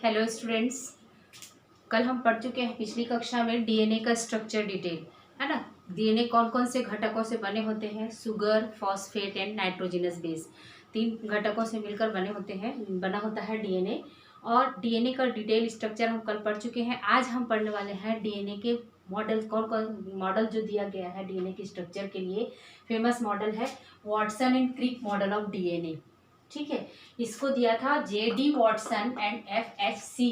Hello students, कल हम पढ़ चुके हैं पिछली कक्षा में डीएनए का स्ट्रक्चर डिटेल, है ना। डीएनए कौन कौन से घटकों से बने होते हैं? Sugar, phosphate and nitrogenous base, 3 घटकों से मिलकर बना होता है डीएनए। और डीएनए का डिटेल स्ट्रक्चर हम कल पढ़ चुके हैं। आज हम पढ़ने वाले हैं डीएनए के मॉडल। कौन कौन मॉडल जो दिया गया है डीएनए के स्ट्रक्चर के लिए, फेमस मॉडल है Watson and Crick model of DNA. ठीक है, इसको दिया था J.D. Watson and F.H.C.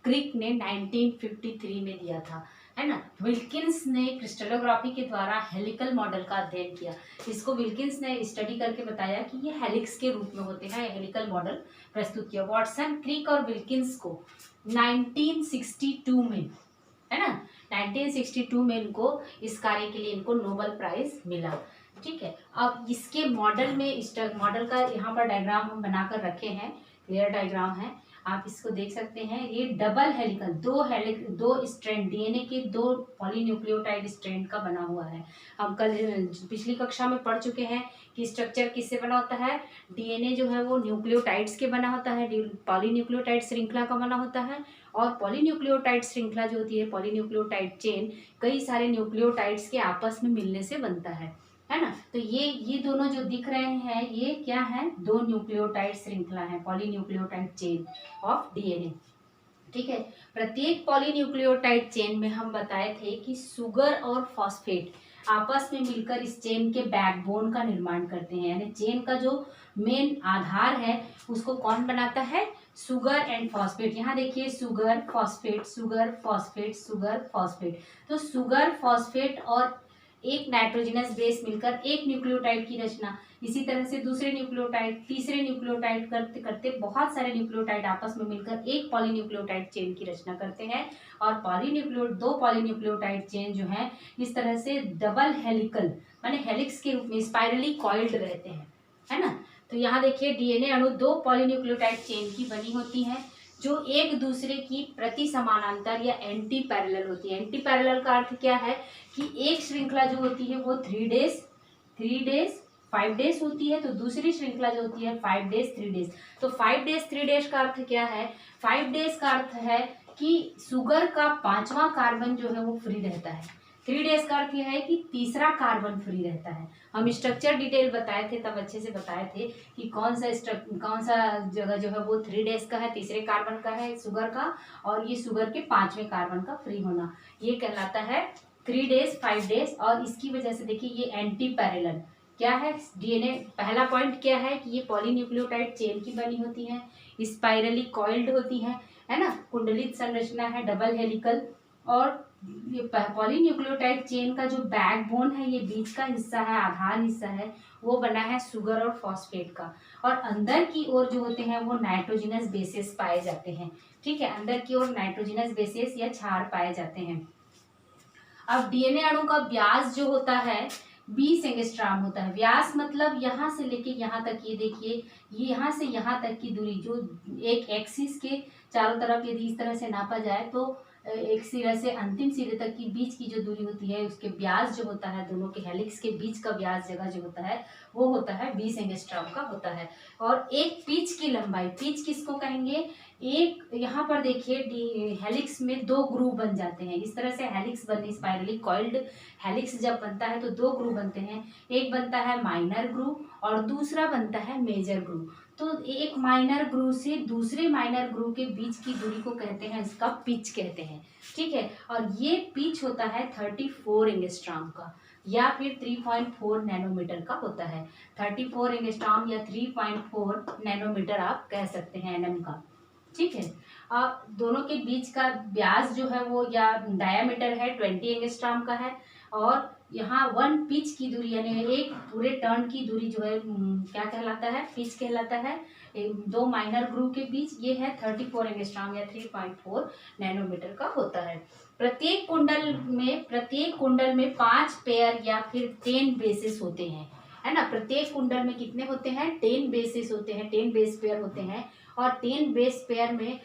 क्रिक ने 1953 में दिया था, है ना। विल्किंस ने क्रिस्टलोग्राफी के द्वारा हेलिकल मॉडल का अध्ययन किया। इसको विल्किंस ने स्टडी करके बताया कि ये हेलिक्स के रूप में होते हैं, हेलिकल मॉडल प्रस्तुत किया। वॉटसन, क्रिक और विल्किंस को 1962 में, है ना, 1962 में इनको इस कार्य के लिए इनको नोबेल प्राइज मिला। ठीक है, अब इसके मॉडल में, इस मॉडल का यहाँ पर डायग्राम हम बनाकर रखे हैं, क्लियर डायग्राम है, आप इसको देख सकते हैं। ये डबल हेलिकल, दो स्ट्रैंड, डीएनए के 2 पॉलीन्यूक्लियोटाइड स्ट्रैंड का बना हुआ है। हम कल पिछली कक्षा में पढ़ चुके हैं कि स्ट्रक्चर किससे बना होता है। डीएनए जो है वो न्यूक्लियोटाइड्स के बना होता है, पॉलीन्यूक्लियोटाइड श्रृंखला का बना होता है। और पॉलीन्यूक्लियोटाइड श्रृंखला जो होती है, पॉलीन्यूक्लियोटाइड चेन, कई सारे न्यूक्लियोटाइड्स के आपस में मिलने से बनता है ना। तो ये दोनों जो दिख रहे हैं, ये क्या है? 2 न्यूक्लियोटाइड श्रृंखला है, पॉलीन्यूक्लियोटाइड चेन ऑफ डीएनए। ठीक है, प्रत्येक पॉलीन्यूक्लियोटाइड चेन में हम बताए थे कि सुगर और फॉस्फेट आपस में मिलकर इस चेन के बैकबोन का निर्माण करते हैं, यानी चेन का जो मेन आधार है उसको कौन बनाता है? Sugar and phosphate. यहाँ देखिए, sugar phosphate, sugar phosphate, sugar phosphate. तो सुगर, फॉस्फेट और एक नाइट्रोजनस बेस मिलकर एक न्यूक्लियोटाइड की रचना। इसी तरह से दूसरे न्यूक्लियोटाइड, तीसरे न्यूक्लियोटाइड करते करते बहुत सारे न्यूक्लियोटाइड आपस में मिलकर एक पॉलीन्यूक्लियोटाइड चेन की रचना करते हैं। और दो पॉलीन्यूक्लियोटाइड चेन जो है इस तरह से डबल हेलिकल, माने हेलिक्स के रूप में स्पाइरली कॉइल्ड रहते हैं, है ना। तो यहाँ देखिए, डीएनए अणु 2 पॉलीन्यूक्लियोटाइड चेन की बनी होती है जो एक दूसरे की प्रति समानांतर या एंटी पैरेलल होती है। एंटी पैरेलल का अर्थ क्या है कि एक श्रृंखला जो होती है वो 3 डेज 5 डेज होती है, तो दूसरी श्रृंखला जो होती है 5 डेज 3 डेज। तो 5 डेज 3 डेज का अर्थ क्या है? 5 डेज का अर्थ है कि सुगर का 5वां कार्बन जो है वो फ्री रहता है। 3 डेज का अर्थ यह है कि तीसरा कार्बन फ्री रहता है। हम स्ट्रक्चर डिटेल बताए थे, तब अच्छे से बताए थे कि कौन सा जगह जो है वो 3 डेज का है, तीसरे कार्बन का है सुगर का, और ये सुगर के 5वें कार्बन का फ्री होना, ये कहलाता है 3 डेज 5 डेज। और इसकी वजह से देखिए, ये एंटी पैरेलल क्या है? डीएनए पहला पॉइंट क्या है कि ये पॉलीन्यूक्लियोटाइड चेन की बनी होती है, स्पाइरली कॉइल्ड होती है ना, कुंडलित संरचना है, डबल हेलिकल। और ये पॉलीन्यूक्लियोटाइड चेन का जो बैकबोन है, ये बीच का हिस्सा है, आधार हिस्सा है, वो बना है सुगर और फॉस्फेट का। और अंदर की ओर जो होते हैं वो नाइट्रोजनस बेसेस पाए जाते हैं। ठीक है, अंदर की ओर नाइट्रोजनस बेसेस या क्षार पाए जाते हैं। अब डीएनए अणु का व्यास जो होता है 20 एंगस्ट्रॉम होता है। व्यास मतलब यहाँ से लेके यहाँ तक, ये देखिए, ये यहाँ से यहाँ तक की दूरी जो एक एक्सिस के चारों तरफ यदि इस तरह से नापा जाए तो एक सिरे से अंतिम सिरे तक की बीच की जो दूरी होती है, उसके व्यास जो होता है, दोनों के हेलिक्स के बीच का व्यास जगह जो होता है वो होता है 20 एंगस्ट्रॉम का होता है। और एक पिच की लंबाई, पिच किसको कहेंगे? एक यहाँ पर देखिए, हेलिक्स में 2 ग्रूव बन जाते हैं। इस तरह से हेलिक्स बने, स्पाइरली कॉइल्ड हेलिक्स जब बनता है तो 2 ग्रूव बनते हैं। एक बनता है माइनर ग्रूव और दूसरा बनता है मेजर ग्रूव। तो एक माइनर ग्रूव से दूसरे माइनर ग्रूव के बीच की दूरी को कहते हैं, इसका पिच कहते हैं। ठीक है, और ये पिच होता है 34 एंगस्ट्रॉम का या फिर 3.4 नैनोमीटर का होता है। 34 एंगस्ट्रॉम या 3.4 नैनोमीटर आप कह सकते हैं, एनएम का। ठीक है, दोनों के बीच का व्यास जो है वो या डायामीटर है 20 एंगस्ट्रॉम का है। और यहाँ 1 पिच की दूरी, यानी एक पूरे टर्न की दूरी जो है क्या कहलाता है? पिच कहलाता है। 2 माइनर ग्रूव के बीच ये है 34 एंगस्ट्रॉम या 3.4 नैनोमीटर का होता है। प्रत्येक कुंडल में 5 पेयर या फिर 10 बेसिस होते हैं, है ना। प्रत्येक कुंडल में कितने होते हैं? 10 बेसिस होते हैं, 10 बेस पेयर होते हैं। और 10 बेस पेयर में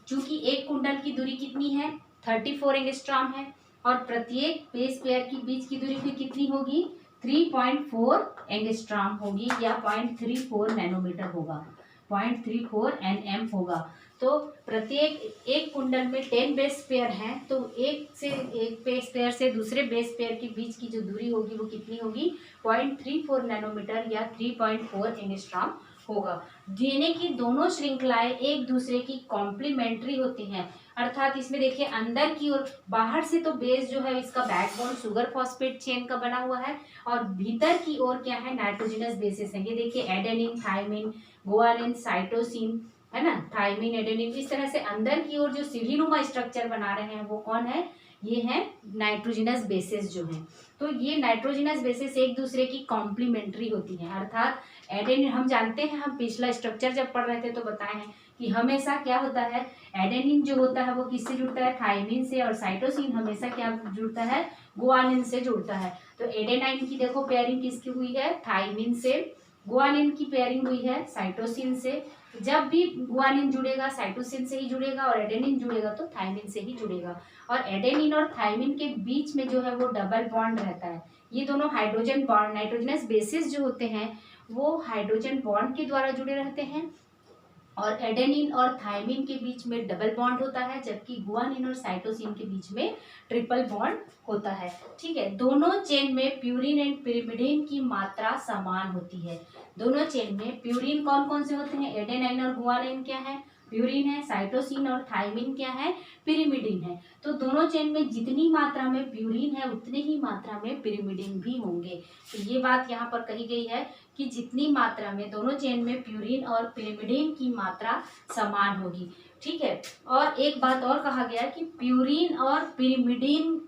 चूंकि एक कुंडल की दूरी कितनी है? 34 एंगस्ट्रॉम है, और प्रत्येक बेस पेयर की बीच की दूरी फिर कितनी होगी? 3.4 एंगस्ट्रॉम होगी या 0.34 नैनोमीटर होगा, 0.34 nm होगा। तो प्रत्येक एक कुंडल में 10 बेस पेयर हैं, तो एक बेस पेयर से दूसरे बेस पेयर के बीच की जो दूरी होगी वो कितनी होगी, 0.34 नैनोमीटर या 3.4 एंगस्ट्रॉम होगा। डीएनए की दोनों श्रृंखलाएं एक दूसरे की कॉम्प्लीमेंट्री होती हैं, अर्थात इसमें देखिए अंदर की ओर, बाहर से तो बेस जो है इसका बैकबोन शुगर फॉस्फेट चेन का बना हुआ है, और भीतर की ओर क्या है, नाइट्रोजनस बेसिस है। ये देखिए एडेनिन, थायमिन, गुआनिन, साइटोसिन, है ना, थायमिन, एडेनिन, इस तरह से अंदर की ओर जो सीढ़ीनुमा स्ट्रक्चर बना रहे हैं वो कौन है, ये है नाइट्रोजनस बेसिस जो है। तो ये नाइट्रोजनस बेसिस एक दूसरे की कॉम्प्लीमेंट्री होती हैं, अर्थात एडेनिन, हम जानते हैं, हम पिछला स्ट्रक्चर जब पढ़ रहे थे तो बताए हैं कि हमेशा क्या होता है, एडेनिन जो होता है वो किससे जुड़ता है, थायमिन से, और साइटोसिन हमेशा क्या जुड़ता है, गुआनिन से जुड़ता है। तो एडेनाइन की देखो पेयरिंग किसकी हुई है, थायमिन से, गुआनिन की पेयरिंग हुई है साइटोसिन से। जब भी गुआनिन जुड़ेगा साइटोसिन से ही जुड़ेगा, और एडेनिन जुड़ेगा तो थायमिन से ही जुड़ेगा। और एडेनिन और थायमिन के बीच में जो है वो डबल बॉन्ड रहता है। ये दोनों हाइड्रोजन बॉन्ड, नाइट्रोजनस बेसिस जो होते हैं वो हाइड्रोजन बॉन्ड के द्वारा जुड़े रहते हैं, और एडेनिन और थायमिन के बीच में डबल बॉन्ड होता है, जबकि गुआनिन और साइटोसिन के बीच में ट्रिपल बॉन्ड होता है। ठीक है, दोनों चेन में प्यूरिन एंड पिरिमिडिन की मात्रा समान होती है। दोनों चेन में प्यूरिन कौन कौन से होते हैं, एडेनाइन और गुआनिन क्या है, प्यूरिन है, साइटोसिन और थायमिन क्या है, पिरिमिडिन है। तो दोनों चेन में जितनी मात्रा में प्यूरिन है उतनी ही मात्रा में पिरिमिडिन भी होंगे। तो ये बात यहाँ पर कही गई है कि जितनी मात्रा में दोनों चेन में प्यूरिन और पिरिमिडिन की मात्रा समान होगी। ठीक है, और एक बात और कहा गया कि प्यूरिन और पिरिमिडिन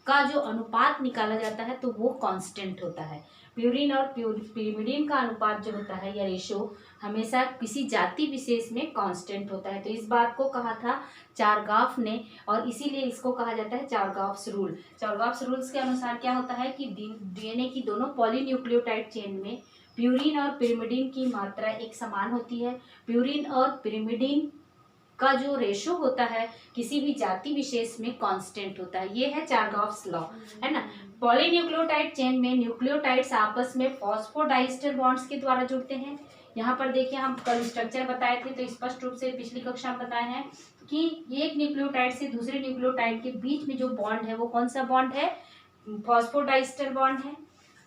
का जो अनुपात निकाला जाता है तो वो कांस्टेंट होता है। प्यूरिन और पिरिमिडिन का अनुपात जो होता है या रेशो हमेशा किसी जाति विशेष में कांस्टेंट होता है। तो इस बात को कहा था चारगाफ ने, और इसीलिए इसको कहा जाता है चारगाफ्स रूल। चारगाफ्स रूल्स के अनुसार क्या होता है कि डीएनए की दोनों पॉलीन्यूक्लियोटाइड चेन में प्यूरिन और पिरिमिडिन की मात्रा एक समान होती है। प्यूरिन और पिरिमिडिन का जो रेशो होता है किसी भी जाति विशेष में कांस्टेंट होता है। ये है चारगाफ्स लॉ, है ना। पॉलीन्यूक्लियोटाइड चेन में न्यूक्लियोटाइड्स आपस में फॉस्फोडाइस्टर बॉन्ड्स के द्वारा जुड़ते हैं। यहाँ पर देखिए हम कल स्ट्रक्चर बताए थे तो स्पष्ट रूप से पिछली कक्षा में बताए हैं कि एक न्यूक्लियोटाइड से दूसरे न्यूक्लियोटाइड के बीच में जो बॉन्ड है वो कौन सा बॉन्ड है, फॉस्फोडाइस्टर बॉन्ड है।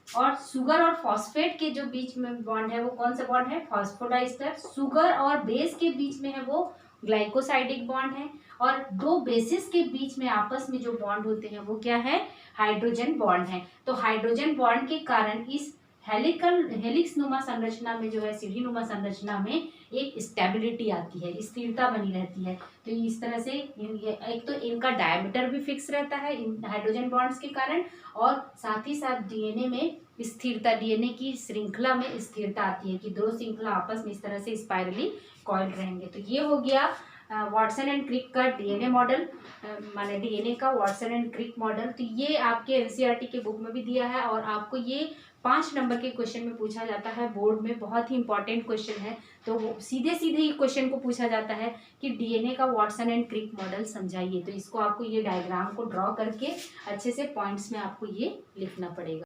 और शुगर और फॉस्फेट के जो बीच में बॉन्ड है वो कौन सा बॉन्ड है, फॉस्फोडाइस्टर। शुगर और बेस के बीच में है वो ग्लाइकोसाइडिक बॉन्ड है। और दो बेसिस के बीच में आपस में जो बॉन्ड होते हैं वो क्या है, हाइड्रोजन बॉन्ड है। तो हाइड्रोजन बॉन्ड के कारण इस हेलिक्स नुमा संरचना में जो है, सीढ़ी नुमा संरचना में एक स्टेबिलिटी आती है, स्थिरता बनी रहती है। तो इस तरह से एक तो इनका डायमीटर भी फिक्स रहता है इन हाइड्रोजन बॉन्ड्स के कारण, और साथ ही साथ डीएनए में स्थिरता, डीएनए की श्रृंखला में स्थिरता आती है कि दो श्रृंखला आपस में इस तरह से स्पाइरली कॉइल्ड रहेंगे। तो ये हो गया वाटसन एंड क्रिक का डीएनए मॉडल, माने डीएनए का वाटसन एंड क्रिक मॉडल। तो ये आपके एनसीईआरटी के बुक में भी दिया है, और आपको ये 5 नंबर के क्वेश्चन में पूछा जाता है बोर्ड में, बहुत ही इंपॉर्टेंट क्वेश्चन है। तो सीधे सीधे ही क्वेश्चन को पूछा जाता है कि डीएनए का वाटसन एंड क्रिक मॉडल समझाइए। तो इसको आपको ये डायग्राम को ड्रॉ करके अच्छे से पॉइंट्स में आपको ये लिखना पड़ेगा।